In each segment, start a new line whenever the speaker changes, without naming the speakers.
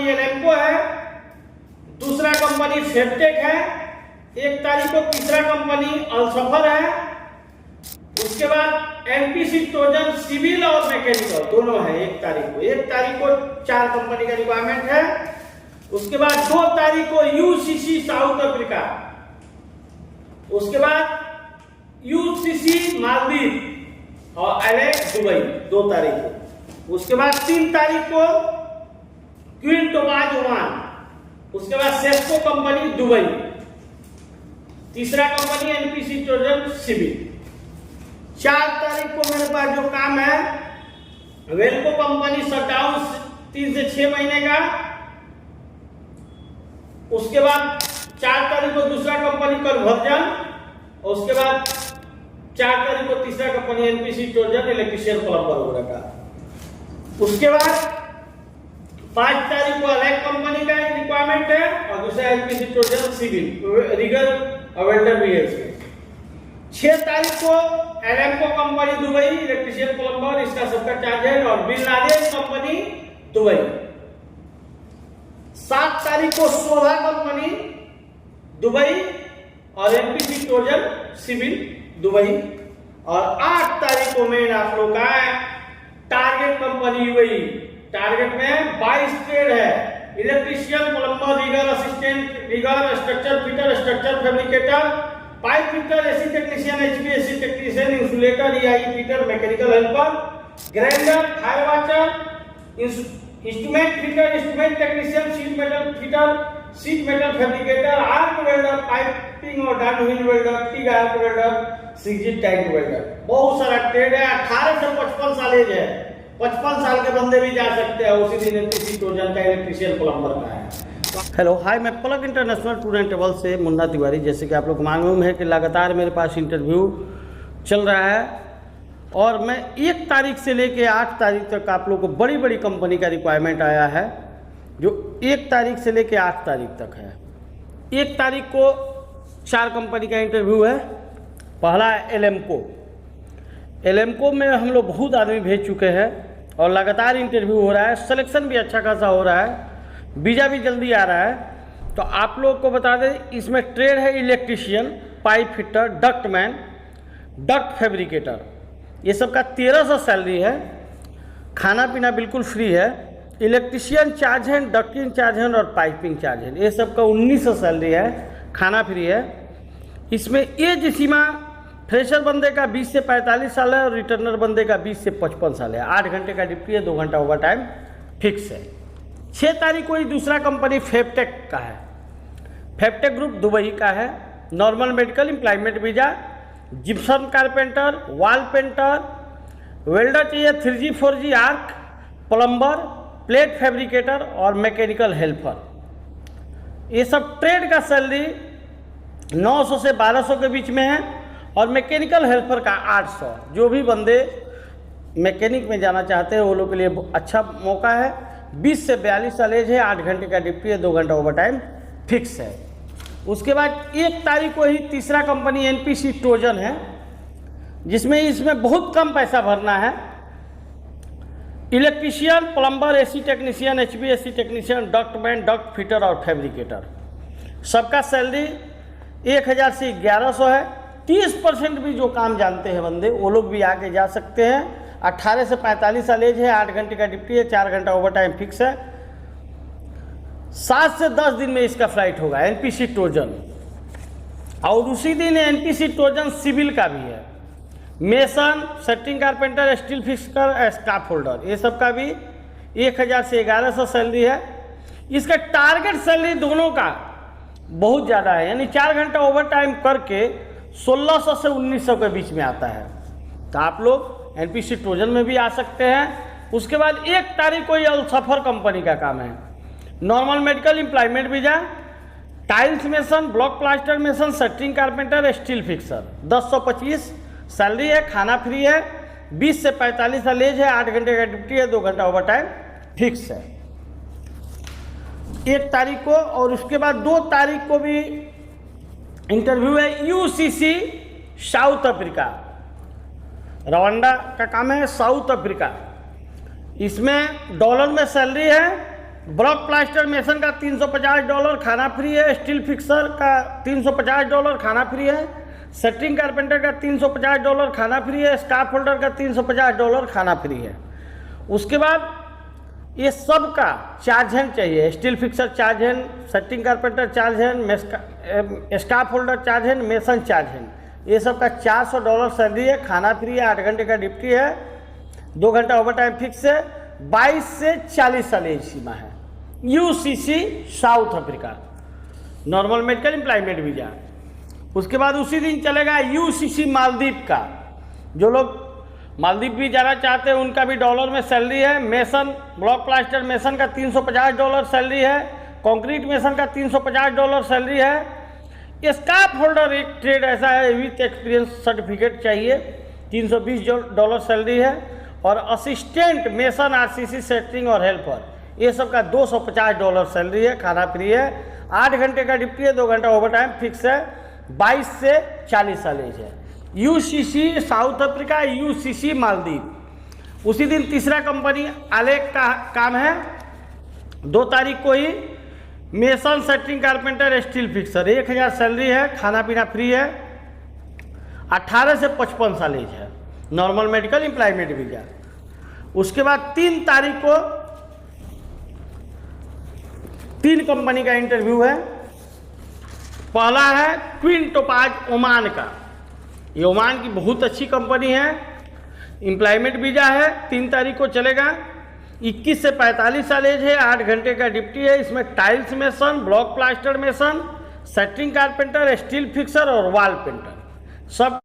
Company एलेम्को है, दूसरा company फेबटेक है, 1 तारीख को तीसरा कंपनी अल्सफर है, उसके बाद एनपीसी ट्रोजन सिविल और मैकेनिकल दोनों है 1 तारीख को। 1 तारीख को 4 कंपनी का रिक्वायरमेंट है। उसके बाद 2 तारीख को यूसीसी साउथ अफ्रीका, उसके बाद यूसीसी मालदीव और एलेक्स दुबई 2 तारीख को। उसके बाद 3 तारीख को क्वीन टोबाज ओमान, उसके बाद सेस्को कंपनी दुबई, तीसरा कंपनी एनपीसी ट्रोजन सिविल। 4 तारीख को मेरे पास जो काम है वेल्को कंपनी शटडाउन 3 से 6 महीने का। उसके बाद 4 तारीख को दूसरा कंपनी कन्वर्जन, और उसके बाद 4 तारीख को तीसरा company NPC Trojan electrician plumber वगैरह का। उसके बाद 5 तारीख को अलग कंपनी का रिक्वायरमेंट है और दूसरा एनपीसी ट्रोजन सिविल रिगर और वेल्डर भी है इसमें। 6 तारीख को एलेम्को कंपनी दुबई इलेक्ट्रिशियन प्लम्बर, इसका सबका चार्ज है, और बिन लादेन कंपनी दुबई। 7 तारीख को शोभा कंपनी दुबई और एनपीसी ट्रोजन सिविल दुबई, और 8 तारीख को मेन आप लोग का टारगेट कंपनी यूएई। टारगेट में 22 ट्रेड है, electrician plumber, rigger assistant, rigger structure fitter, structure fabricator, pipe fitter, AC technician, HVAC technician, insulator, EI fitter, mechanical helper, grinder, fire water, instrument fitter, instrument technician, sheet metal fitter, sheet metal fabricator, arc welder, piping और downhill welder, TIG arc welder, 6G tank welder. बहुत सारा trade है। 18 से 55 साल as है, 55 साल के बंदे भी जा सकते हैं। उसी दिन एनपीसी ट्रोजन का इलेक्ट्रिशियन प्लम्बर का है। हेलो हाय, मैं पलक इंटरनेशनल टूर एंड ट्रेवल से मुन्ना तिवारी। जैसे कि आप लोग मालूम है कि लगातार मेरे पास इंटरव्यू चल रहा है, और मैं 1 तारीख से लेके 8 तारीख तक आप लोग को बड़ी बड़ी कंपनी का रिक्वायरमेंट आया है, जो 1 तारीख से लेके 8 तारीख तक है। 1 तारीख को 4 कंपनी का इंटरव्यू है। पहला है एलेम्को। एलेम्को में हम लोग बहुत आदमी भेज चुके हैं और लगातार इंटरव्यू हो रहा है, सिलेक्शन भी अच्छा खासा हो रहा है, वीज़ा भी जल्दी आ रहा है। तो आप लोग को बता दें, इसमें ट्रेड है electrician, pipe fitter, ductman, duct fabricator, ये सब का 1300 सैलरी है। खाना पीना बिल्कुल फ्री है। इलेक्ट्रिशियन चार्ज है, डक्टिंग चार्ज है और पाइपिंग चार्ज है, ये सब का 1900 सैलरी है। खाना फ्री है। इसमें एज सीमा फ्रेशर बंदे का 20 से 45 साल है और रिटर्नर बंदे का 20 से 55 साल है। 8 घंटे का ड्यूटी है, 2 घंटा ओवर टाइम फिक्स है। 6 तारीख को ही दूसरा कंपनी फेबटेक का है। फेबटेक ग्रुप दुबई का है। Normal medical employment visa, gypsum carpenter, wall painter, welder चाहिए, 3G 4G arc, plumber, plate fabricator और मैकेनिकल हेल्पर। ये सब ट्रेड का सैलरी 900 से 1200 के बीच में है, और मैकेनिकल हेल्पर का 800। जो भी बंदे मैकेनिक में जाना चाहते हैं वो लोग के लिए अच्छा मौका है। 20 से 42 साल एज है, 8 घंटे का ड्यूटी है, 2 घंटा ओवर टाइम फिक्स है। उसके बाद 1 तारीख को ही तीसरा कंपनी एनपीसी ट्रोजन है, जिसमें इसमें बहुत कम पैसा भरना है। Electrician, plumber, AC technician, HVAC technician, ductman, duct fitter और फैब्रिकेटर, सबका सैलरी 1000 से 1100 है। 30% भी जो काम जानते हैं बंदे वो लोग भी आके जा सकते हैं। 18 से 45 साल एज है, 8 घंटे का ड्यूटी है, 4 घंटा ओवर टाइम फिक्स है। 7 से 10 दिन में इसका फ्लाइट होगा एनपीसी ट्रोजन। और उसी दिन एनपीसी ट्रोजन सिविल का भी है। Mason, setting carpenter, steel fixer, staff holder, ये सब का भी 1000 से 1100 सैलरी है। इसका टारगेट सैलरी दोनों का बहुत ज़्यादा है, यानी 4 घंटा ओवर टाइम करके 1600 से 1900 के बीच में आता है। तो आप लोग एनपीसी ट्रोजन में भी आ सकते हैं। उसके बाद 1 तारीख को ये अल्सफर कंपनी का काम है। Normal medical employment visa, tiles mason, block plaster mason, setting carpenter, steel fixer, 1025 salary है। खाना फ्री है। 20 से 45 साल एज है, 8 घंटे का ड्यूटी है, 2 घंटा ओवर टाइम फिक्स है 1 तारीख को। और उसके बाद 2 तारीख को भी इंटरव्यू है यूसीसी साउथ अफ्रीका। रवांडा का काम है, साउथ अफ्रीका। इसमें डॉलर में सैलरी है ब्लॉक प्लास्टर मेसन का $350 खाना फ्री है। स्टील फिक्सर का $350 खाना फ्री है। सेटिंग कारपेंटर का $350 खाना फ्री है। स्टाफ होल्डर का $350 खाना फ्री है। उसके बाद ये सब का चार्ज हैंड चाहिए। Steel fixer charge hand, setting carpenter charge hand, staff holder charge hand, mason charge hand, ये सब का $400 सैलरी है। खाना फ्री है। 8 घंटे का ड्यूटी है। 2 घंटा ओवर टाइम फिक्स है। 22 से 40 साल एज सीमा है। UCC south Africa, normal medical employment visa. उसके बाद उसी दिन चलेगा यूसीसी मालदीव का। जो लोग मालदीव भी जाना चाहते हैं उनका भी डॉलर में सैलरी है। मेसन, ब्लॉक प्लास्टर मेसन का $350 सैलरी है। कंक्रीट मेसन का $350 सैलरी है। स्टाफ होल्डर एक ट्रेड ऐसा है विथ एक्सपीरियंस सर्टिफिकेट चाहिए, $320 सैलरी है। और असिस्टेंट मेसन, आरसीसी, सेटिंग और हेल्पर, ये सब का $250 सैलरी है। खाना फ्री है। 8 घंटे का ड्यूटी है। 2 घंटा ओवर टाइम फिक्स है। 22 से 40 साल एज है। UCC south Africa, UCC Maldives. उसी दिन तीसरा कंपनी आलेख का काम है। 2 तारीख को ही mason, setting carpenter, steel fixer, 1000 salary है। खाना पीना फ्री है। 18 से 55 साल एज है। Normal medical employment visa. उसके बाद 3 तारीख को 3 कंपनी का इंटरव्यू है। पहला है क्वीन टोपाज ओमान का। ये ओमान की बहुत अच्छी कंपनी है। एम्प्लॉयमेंट वीजा है। 3 तारीख को चलेगा। 21 से 45 साल एज है। 8 घंटे का ड्यूटी है। इसमें tiles mason, block plaster mason, setting carpenter, steel fixer और वॉल पेंटर सब।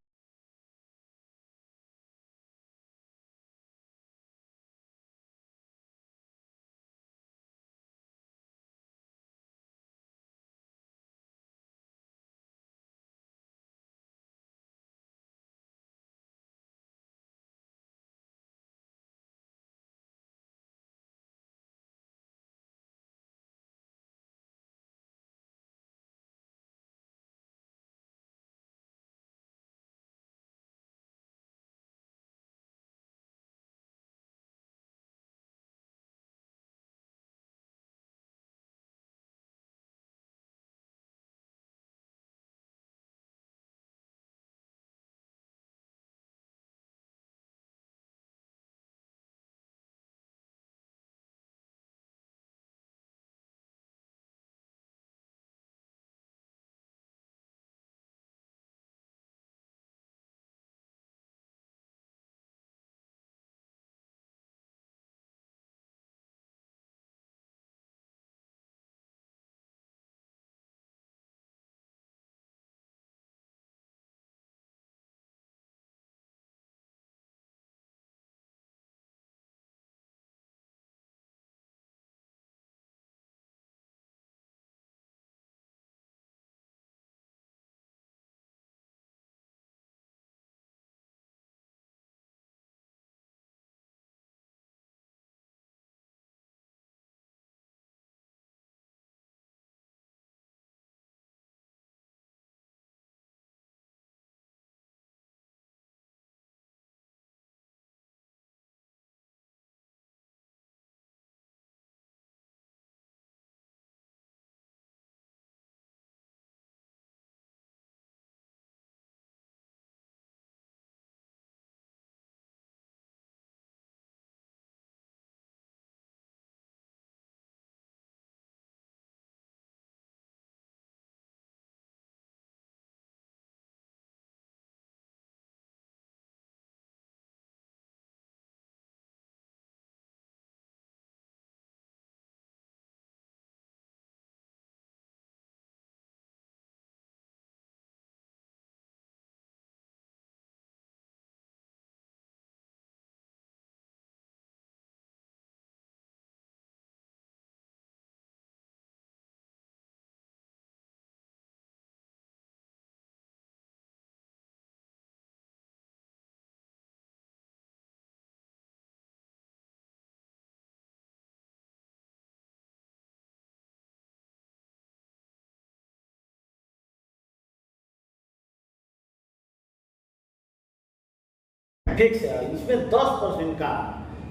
फिक्स है। इसमें 10% का,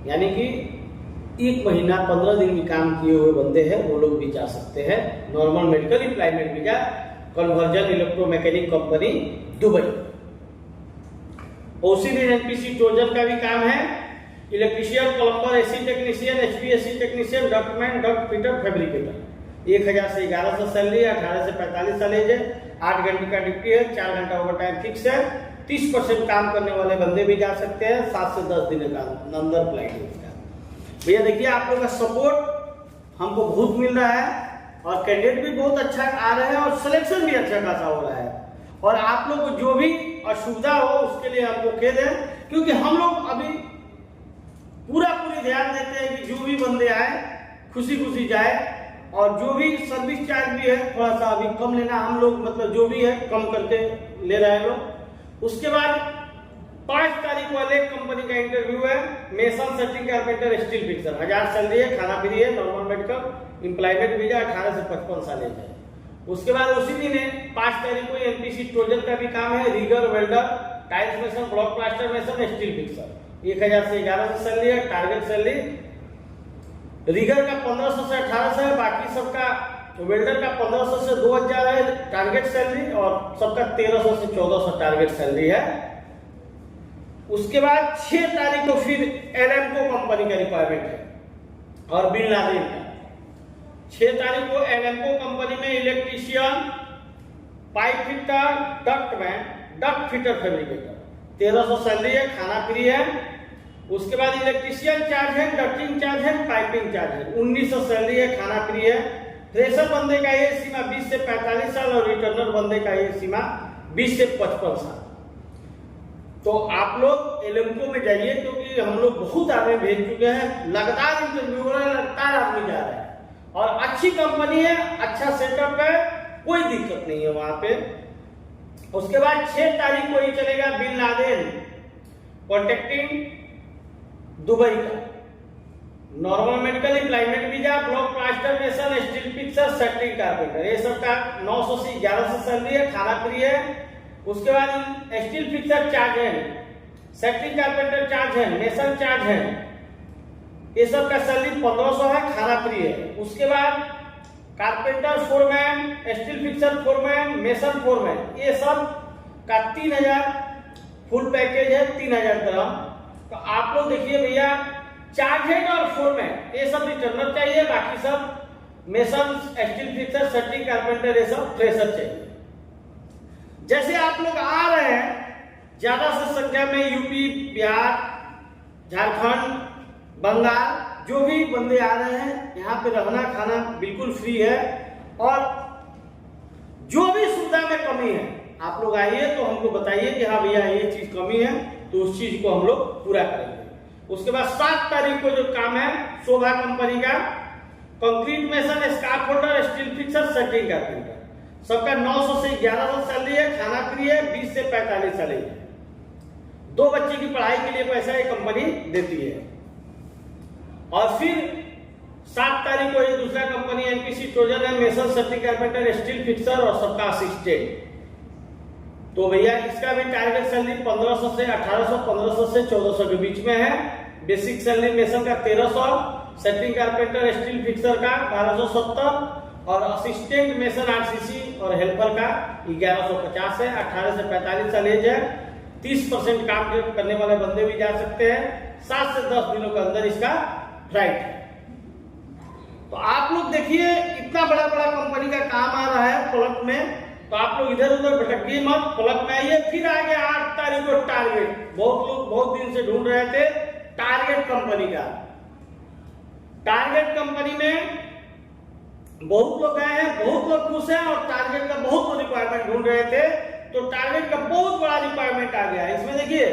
यानी कि 1 महीना 15 दिन भी काम किए हुए बंदे हैं वो लोग भी जा सकते हैं। Normal medical employment visa, conversion electromechanic company Dubai. OCD NPC टोजन का भी काम है, electrician, plumber, AC technician, HPAC technician, ductman, duct fitter, fabricator. 1000 से 1100 सैलरी है, 18 से 45 साल एज है, 8 घंटे का ड्यूटी है, 4 घंटा ओवर टाइम फिक्स है। 30% काम करने वाले बंदे भी जा सकते हैं। 7 से 10 दिन का अंदर फ्लाइट है इसका। भैया देखिए आप लोगों का सपोर्ट हमको बहुत मिल रहा है और कैंडिडेट भी बहुत अच्छा आ रहे हैं और सिलेक्शन भी अच्छा खासा हो रहा है। और आप लोग को जो भी असुविधा हो उसके लिए हमको खेद है, क्योंकि हम लोग अभी पूरी ध्यान देते हैं कि जो भी बंदे आए खुशी खुशी जाए, और जो भी सर्विस चार्ज भी है थोड़ा सा अभी कम लेना हम लोग, मतलब जो भी है कम करके ले रहे हैं लोग। उसके बाद 5 तारीख वाले कंपनी का इंटरव्यू है, mason setting carpenter steel fixer. 1000 salary है, खाना फ्री है, नॉर्मल मेडिकल, एम्प्लॉयमेंट वीजा, 18 से 55 साल एज है। उसके बाद उसी दिन 5 तारीख को एनपीसी टोजन का भी काम है, rigger, welder, tiles mason, block plaster mason, steel fixer. 1000 से 1100 सैलरी है, टारगेट सैलरी रीगर का 1500 से 1800 है, बाकी सबका वेल्डर का 1500 से 2000 है टारगेट सैलरी, और सबका 1300 से 1400 टारगेट सैलरी है। उसके बाद 6 तारीख को फिर एलएमको कंपनी का रिक्वायरमेंट है और बिन लादेन का। 6 तारीख को एलएमको कंपनी में electrician, pipe fitter, ductman, duct fitter, fabricator. 1300 salary है, खाना फ्री है। उसके बाद इलेक्ट्रीशियन चार्ज है, डक्टिंग चार्ज है, पाइपिंग चार्ज है। 1900 सैलरी है, खाना फ्री है। फ्रेशर बंदे का ये सीमा 20 से 45 साल और रिटर्नर बंदे का ये सीमा 20 से 55 साल। तो आप लोग एलएमको में जाइए, क्योंकि हम लोग बहुत आदमी भेज चुके हैं, लगातार इंटरव्यू हो रहा है, लगातार आदमी जा रहे हैं और अच्छी कंपनी है, अच्छा सेटअप है, कोई दिक्कत नहीं है वहां पे। उसके बाद 6 तारीख को ही चलेगा बिन लादेन कॉन्ट्रैक्टिंग दुबई का, normal medical employment visa, block plaster mason, steel fixer, setting carpenter. ये सब का 900 से 1100 सैलरी है, खाना फ्री है। उसके बाद स्टील फिक्सर चार्ज है, सेटिंग कारपेंटर चार्ज है, मेसन चार्ज है, ये सब का सैलरी 1500 है, खाना फ्री है। उसके बाद carpenter foreman, steel fixer foreman, mason foreman, ये सब का 3000 फुल पैकेज है, 3000 dirham। तो आप लोग देखिए भैया, चार्ज हेड और फोरमैन ये सब रिटर्नर चाहिए, बाकी सब mason, steel fixer, setting carpenter ये सब फ्रेशर चाहिए। जैसे आप लोग आ रहे हैं ज्यादा से संख्या में यूपी, बिहार, झारखंड, बंगाल, जो भी बंदे आ रहे हैं, यहाँ पे रहना खाना बिल्कुल फ्री है। और जो भी सुविधा में कमी है आप लोग आइए तो हमको बताइए कि हाँ भैया ये चीज कमी है, तो उस चीज को हम लोग पूरा करेंगे। उसके बाद 7 तारीख को जो काम है शोभा कंपनी का, concrete mason, scarf holder, steel fixer, setting carpenter, सबका 900 से 1100 सैलरी है, खाना फ्री है, 20 से 45 साल है। 2 बच्चे की पढ़ाई के लिए पैसा ये कंपनी देती है। और फिर 7 तारीख को ये दूसरा कंपनी एनपीसी टोजन है, mason, setting carpenter, steel fixer और सबका असिस्टेंट। तो भैया इसका भी टारगेट सैलरी 1500 से 1800, 1500 से 1400 के बीच में है। बेसिक सैलरी मेसन का 1300, सेटिंग कारपेंटर स्टील फिक्सर का 1270 और असिस्टेंट मेसन आरसीसी और हेल्पर का 1150 है। 18 से 45 साल एज है। 30% काम करने वाले बंदे भी जा सकते हैं। 7 से 10 दिनों के अंदर इसका फ्लाइट है। तो आप लोग देखिए इतना बड़ा बड़ा कंपनी का काम आ रहा है पलक में, तो आप लोग इधर उधर भटकिए मत, पलक में आइए। फिर आगे 8 तारीख को टारगेट, बहुत लोग बहुत दिन से ढूंढ रहे थे टारगेट कंपनी का। टारगेट कंपनी में बहुत लोग गए हैं, बहुत लोग खुश हैं और टारगेट का बहुत रिक्वायरमेंट ढूंढ रहे थे, तो टारगेट का बहुत बड़ा रिक्वायरमेंट आ गया है। इसमें देखिए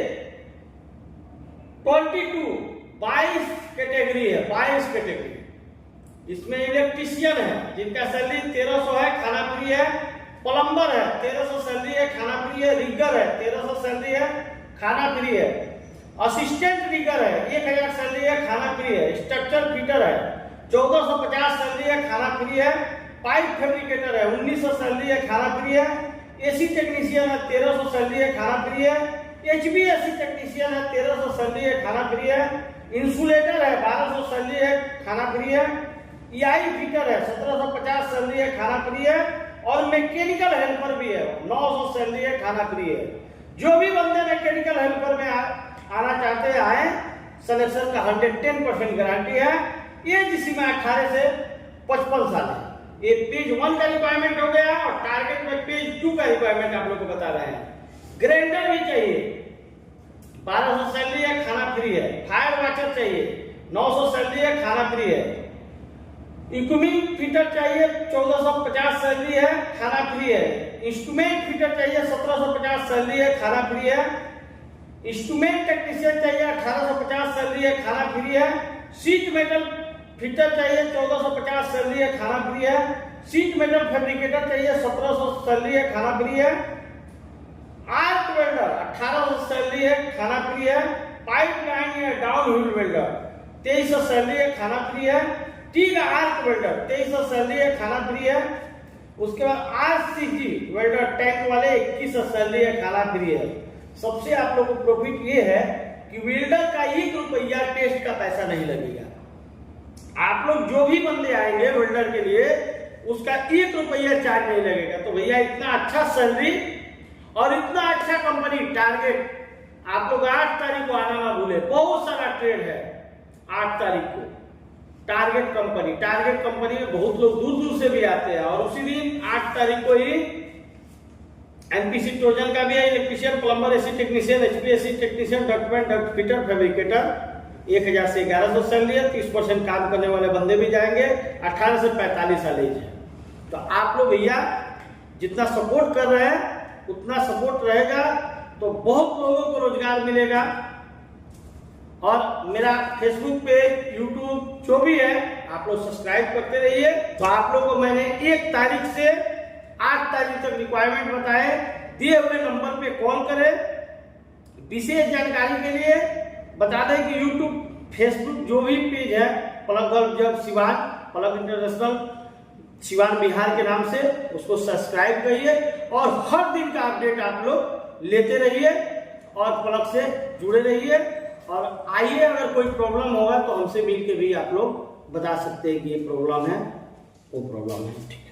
22 कैटेगरी है, 22 कैटेगरी। इसमें इलेक्ट्रीशियन है जिनका सैलरी 1300 है, खाना फ्री है। प्लम्बर है 1300 सैलरी है, खाना फ्री है। रिगर है 1300 सैलरी है, खाना फ्री है। असिस्टेंट रिगर है 1000 सैलरी है, खाना फ्री है। स्ट्रक्चर फिटर है 1450 सैलरी है, खाना फ्री है। पाइप फैब्रिकेटर है 1900 सैलरी है, खाना फ्री है। एसी टेक्नीशियन है 1300 सैलरी है, खाना फ्री है। एचबीएसी टेक्नीशियन है 1300 सैलरी है, खाना फ्री है। इंसुलेटर है 1200 सैलरी है, खाना फ्री है। EI फिटर है 1750 सैलरी है, खाना फ्री है। और मैकेनिकल हेल्पर भी है 900 सैलरी है, खाना फ्री है। जो भी बंदे मैकेनिकल हेल्पर में आना चाहते हैं आए, सिलेक्शन का 110% गारंटी है। एज सीमा 18 से 55 साल है। ये पेज 1 का रिक्वायरमेंट हो गया और टारगेट में पेज 2 का रिक्वायरमेंट आप लोग को बता रहे हैं। ग्राइंडर भी चाहिए 1200 सैलरी है, खाना फ्री है। फायर वॉचर चाहिए 900 सैलरी है, खाना फ्री है। इक्विपमेंट फिटर चाहिए 1450 सैलरी है, खाना फ्री है। इंस्ट्रूमेंट फिटर चाहिए 1750 सैलरी है, खाना फ्री है। इंस्ट्रूमेंट टेक्नीशियन चाहिए 1850 सैलरी है, खाना फ्री है। सीट मेटल फिटर चाहिए 1450 सैलरी है, खाना फ्री है। सीट मेटल फैब्रिकेटर चाहिए 1700 सैलरी है, खाना फ्री है। आर्क वेल्डर 1800 सैलरी है, खाना फ्री है। पाइपलाइन या डाउन व्हील वेल्डर 2300 सैलरी है, खाना फ्री है। टीग आर्क वेल्डर 2300 सैलरी है, खाना फ्री है। उसके बाद RCG वेल्डर टैंक वाले 2100 सैलरी है, खाना फ्री है। सबसे आप लोग को प्रॉफिट ये है कि वेल्डर का 1 रुपया टेस्ट का पैसा नहीं लगेगा। आप लोग जो भी बंदे आएंगे वेल्डर के लिए उसका 1 रुपया चार्ज नहीं लगेगा। तो भैया इतना अच्छा सैलरी और इतना अच्छा कंपनी टारगेट, आप लोग 8 तारीख को आना ना भूले। बहुत सारा ट्रेड है 8 तारीख को। टारगेट कंपनी में बहुत लोग दूर दूर से भी आते हैं। और उसी दिन 8 तारीख को ही NPC ट्रोजन का भी है। Electrician, plumber, AC technician, HVAC technician, ductman, duct fitter, fabricator 1000 से 1100 सैलरी है। 30% काम करने वाले बंदे भी जाएंगे। 18 से 45 साल एज है। तो आप लोग भैया जितना सपोर्ट कर रहे हैं उतना सपोर्ट रहेगा तो बहुत लोगों को रोजगार मिलेगा। और मेरा फेसबुक पेज, यूट्यूब जो भी है आप लोग सब्सक्राइब करते रहिए। तो आप लोगों को मैंने 1 तारीख से 8 तारीख तक रिक्वायरमेंट बताए। दिए हुए नंबर पे कॉल करें। विशेष जानकारी के लिए बता दें कि यूट्यूब, फेसबुक जो भी पेज है प्लग जब सिवान, प्लग इंटरनेशनल सिवान बिहार के नाम से, उसको सब्सक्राइब करिए और हर दिन का अपडेट आप लोग लेते रहिए और प्लग से जुड़े रहिए। और आइए, अगर कोई प्रॉब्लम होगा तो हमसे मिलकर भी आप लोग बता सकते हैं कि ये प्रॉब्लम है, वो प्रॉब्लम है।